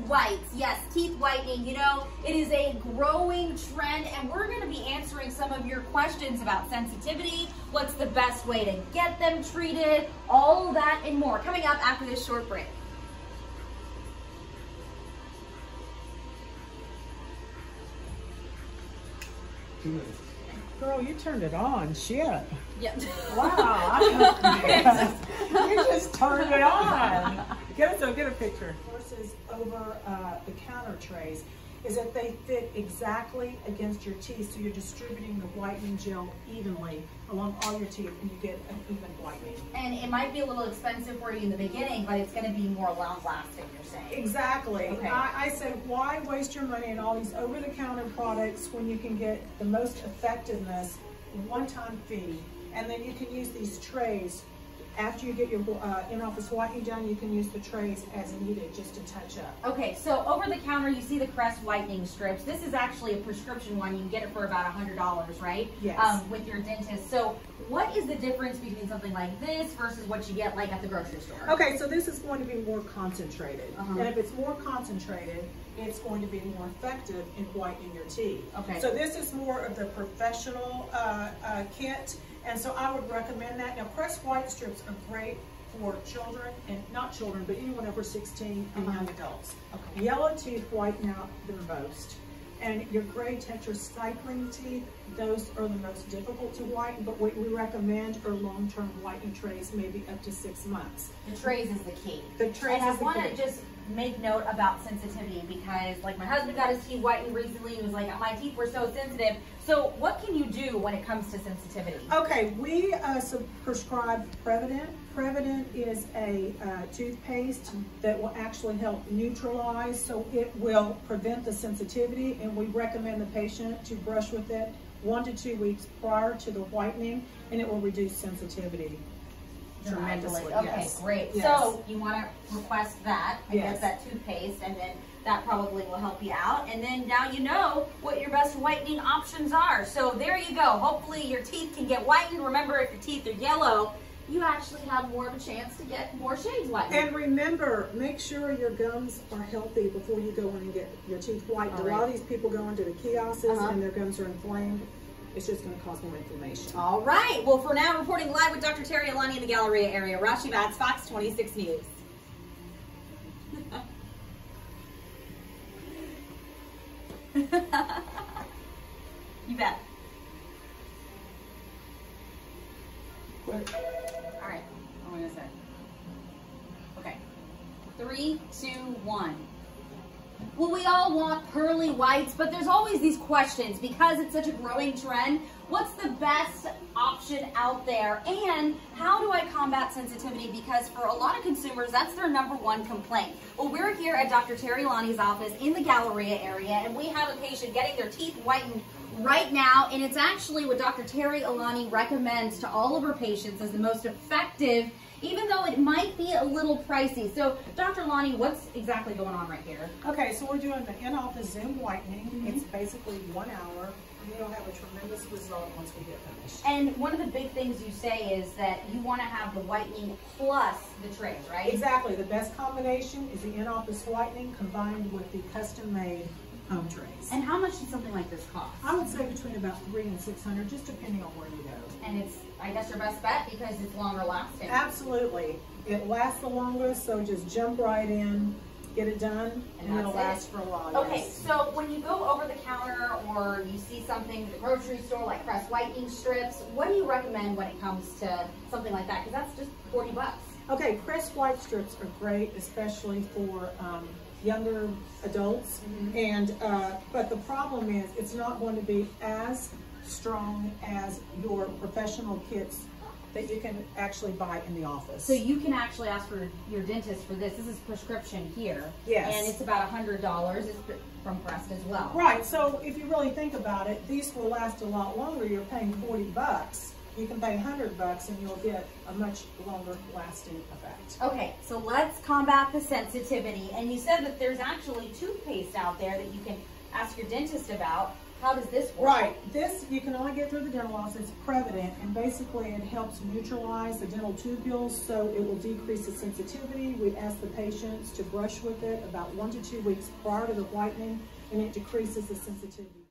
whites. Yes, teeth whitening. You know, it is a growing trend, and we're going to be answering some of your questions about sensitivity, what's the best way to get them treated, all of that and more coming up after this short break. Girl, you turned it on. Shit. Yep. Wow. You just turned it on. Get a picture. Versus over the counter trays is that they fit exactly against your teeth, so you're distributing the whitening gel evenly along all your teeth, and you get an even whitening. And it might be a little expensive for you in the beginning, but it's going to be more long-lasting, you're saying. Exactly. Okay. I say, why waste your money on all these over-the-counter products when you can get the most effectiveness, one-time fee, and then you can use these trays. After you get your in-office whitening done, you can use the trays as needed just to touch up. Okay, so over the counter, you see the Crest Whitening Strips. This is actually a prescription one. You can get it for about $100, right? Yes. With your dentist. So what is the difference between something like this versus what you get like at the grocery store? Okay, so this is going to be more concentrated. And if it's more concentrated, it's going to be more effective in whitening your teeth. Okay. So this is more of the professional kit. And so I would recommend that. Now, Crest White Strips are great for children, and not children, but anyone over 16 and young adults. Okay. Yellow teeth whiten out the most. And your gray tetracycline teeth, those are the most difficult to whiten, but what we recommend are long-term whitening trays, maybe up to 6 months. The trays is the key. The trays and is the I want key. to just make note about sensitivity, because like my husband got his teeth whitened recently and was like, my teeth were so sensitive. So what can you do when it comes to sensitivity? Okay, we prescribe Prevident. Prevident is a toothpaste that will actually help neutralize, so it will prevent the sensitivity, and we recommend the patient to brush with it 1 to 2 weeks prior to the whitening, and it will reduce sensitivity tremendously. Okay, yes. great. Yes. So you want to request that, I Yes. guess, that toothpaste, and then that probably will help you out. And then now you know what your best whitening options are. So there you go. Hopefully your teeth can get whitened. Remember, if your teeth are yellow, you actually have more of a chance to get more shades whitened. And remember, make sure your gums are healthy before you go in and get your teeth whitened. All A lot of these people go into the kiosks Uh-huh. and their gums are inflamed. It's just going to cause more inflammation. All right. Well, for now, reporting live with Dr. Terri Alani in the Galleria area, Rashi Vats, Fox 26 News. You bet. All right. What am I going to say? Okay. 3, 2, 1. Well, we all want pearly whites, but there's always these questions because it's such a growing trend. What's the best option out there? And how do I combat sensitivity? Because for a lot of consumers, that's their #1 complaint. Well, we're here at Dr. Terri Alani's office in the Galleria area, and we have a patient getting their teeth whitened right now, and it's actually what Dr. Terri Alani recommends to all of her patients as the most effective, even though it might be a little pricey. So, Dr. Alani, what's exactly going on right here? Okay, so we're doing the in-office Zoom whitening. It's basically 1 hour. You'll have a tremendous result once we get finished. And one of the big things you say is that you want to have the whitening plus the trays, right? Exactly. The best combination is the in-office whitening combined with the custom-made home trays. And how much does something like this cost? I would say between about $300 and $600, just depending on where you go. And it's, I guess, your best bet because it's longer lasting. Absolutely. It lasts the longest, so just jump right in, get it done, and it'll last for a while. Okay, yes. so when you go over the counter or you see something at the grocery store like Crest Whitening Strips, what do you recommend when it comes to something like that? Because that's just 40 bucks. Okay, Crest White Strips are great, especially for younger adults. And but the problem is it's not going to be as strong as your professional kits that you can actually buy in the office. So you can actually ask for your dentist for this. This is prescription here. Yes. And it's about $100. It's from Crest as well. Right, so if you really think about it, these will last a lot longer. You're paying 40 bucks. You can pay 100 bucks and you'll get a much longer lasting effect. Okay, so let's combat the sensitivity. And you said that there's actually toothpaste out there that you can ask your dentist about How does this work? Right. This you can only get through the dental office. It's Prevident, and basically it helps neutralize the dental tubules, so it will decrease the sensitivity. We ask the patients to brush with it about 1 to 2 weeks prior to the whitening, and it decreases the sensitivity.